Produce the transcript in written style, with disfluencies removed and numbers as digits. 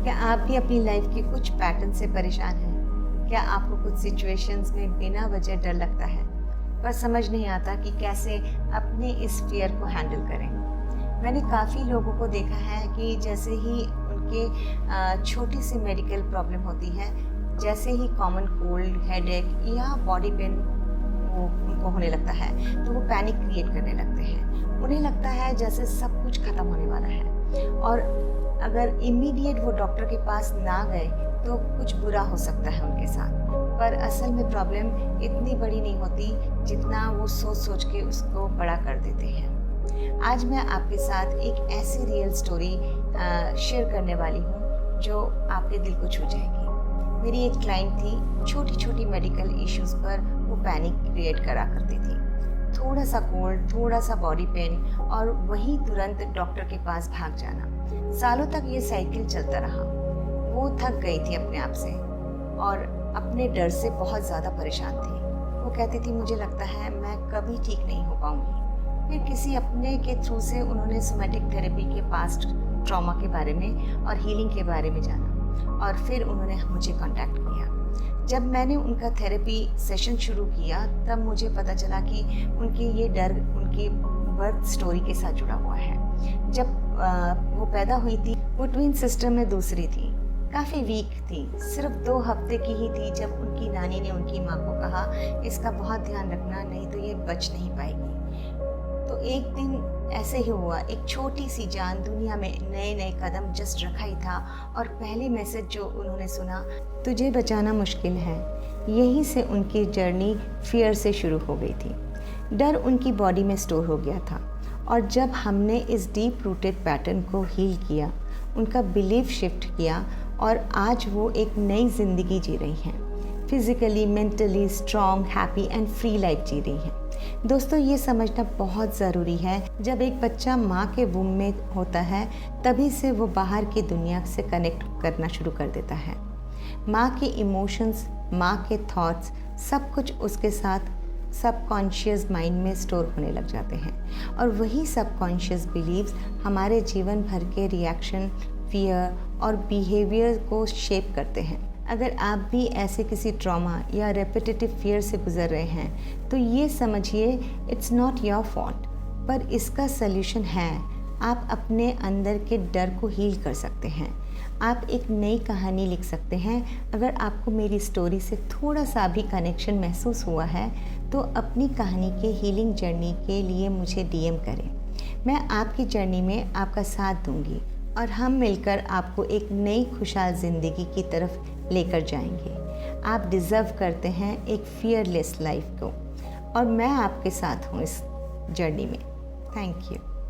क्या आप भी अपनी लाइफ के कुछ पैटर्न से परेशान हैं? क्या आपको कुछ सिचुएशंस में बिना वजह डर लगता है, पर समझ नहीं आता कि कैसे अपने इस फियर को हैंडल करें? मैंने काफ़ी लोगों को देखा है कि जैसे ही उनके छोटी सी मेडिकल प्रॉब्लम होती है, जैसे ही कॉमन कोल्ड, हेडेक या बॉडी पेन वो उनको होने लगता है, तो वो पैनिक क्रिएट करने लगते हैं। उन्हें लगता है जैसे सब कुछ ख़त्म होने वाला है, और अगर इमीडिएट वो डॉक्टर के पास ना गए तो कुछ बुरा हो सकता है उनके साथ। पर असल में प्रॉब्लम इतनी बड़ी नहीं होती जितना वो सोच सोच के उसको बड़ा कर देते हैं। आज मैं आपके साथ एक ऐसी रियल स्टोरी शेयर करने वाली हूँ जो आपके दिल को छू जाएगी। मेरी एक क्लाइंट थी, छोटी छोटी मेडिकल इश्यूज़ पर वो पैनिक क्रिएट करा करती थी। थोड़ा सा कोल्ड, थोड़ा सा बॉडी पेन और वही तुरंत डॉक्टर के पास भाग जाना। सालों तक ये साइकिल चलता रहा। वो थक गई थी अपने आप से और अपने डर से बहुत ज़्यादा परेशान थी। वो कहती थी, मुझे लगता है मैं कभी ठीक नहीं हो पाऊँगी। फिर किसी अपने के थ्रू से उन्होंने सोमैटिक थेरेपी के पास्ट ट्रॉमा के बारे में और हीलिंग के बारे में जाना, और फिर उन्होंने मुझे कांटेक्ट किया। जब मैंने उनका थेरेपी सेशन शुरू किया तब मुझे पता चला कि उनकी ये डर उनकी बर्थ स्टोरी के साथ जुड़ा हुआ है। जब वो पैदा हुई थी, वो ट्विन सिस्टर में दूसरी थी, काफ़ी वीक थी, सिर्फ 2 हफ्ते की ही थी जब उनकी नानी ने उनकी माँ को कहा, इसका बहुत ध्यान रखना, नहीं तो ये बच नहीं पाएगी। तो एक दिन ऐसे ही हुआ, एक छोटी सी जान दुनिया में नए नए कदम जस्ट रखा ही था, और पहली मैसेज जो उन्होंने सुना, तुझे बचाना मुश्किल है। यहीं से उनकी जर्नी फियर से शुरू हो गई थी। डर उनकी बॉडी में स्टोर हो गया था, और जब हमने इस डीप रूटेड पैटर्न को हील किया, उनका बिलीफ शिफ्ट किया, और आज वो एक नई ज़िंदगी जी रही हैं। Physically, mentally strong, happy and free life जी रही हैं। दोस्तों, ये समझना बहुत ज़रूरी है, जब एक बच्चा माँ के वूम में होता है तभी से वो बाहर की दुनिया से कनेक्ट करना शुरू कर देता है। माँ के इमोशंस, माँ के थॉट्स, सब कुछ उसके साथ सबकॉन्शियस माइंड में स्टोर होने लग जाते हैं, और वही सबकॉन्शियस बिलीव्स हमारे जीवन भर के रिएक्शन, फियर और बिहेवियर को शेप करते हैं। अगर आप भी ऐसे किसी ट्रॉमा या रेपिटेटिव फियर से गुजर रहे हैं तो ये समझिए इट्स नॉट योर फॉल्ट, पर इसका सल्यूशन है। आप अपने अंदर के डर को हील कर सकते हैं। आप एक नई कहानी लिख सकते हैं। अगर आपको मेरी स्टोरी से थोड़ा सा भी कनेक्शन महसूस हुआ है तो अपनी कहानी के हीलिंग जर्नी के लिए मुझे डीएम करें। मैं आपकी जर्नी में आपका साथ दूंगी, और हम मिलकर आपको एक नई खुशहाल ज़िंदगी की तरफ लेकर जाएंगे। आप डिज़र्व करते हैं एक फियरलेस लाइफ को, और मैं आपके साथ हूँ इस जर्नी में। Thank you.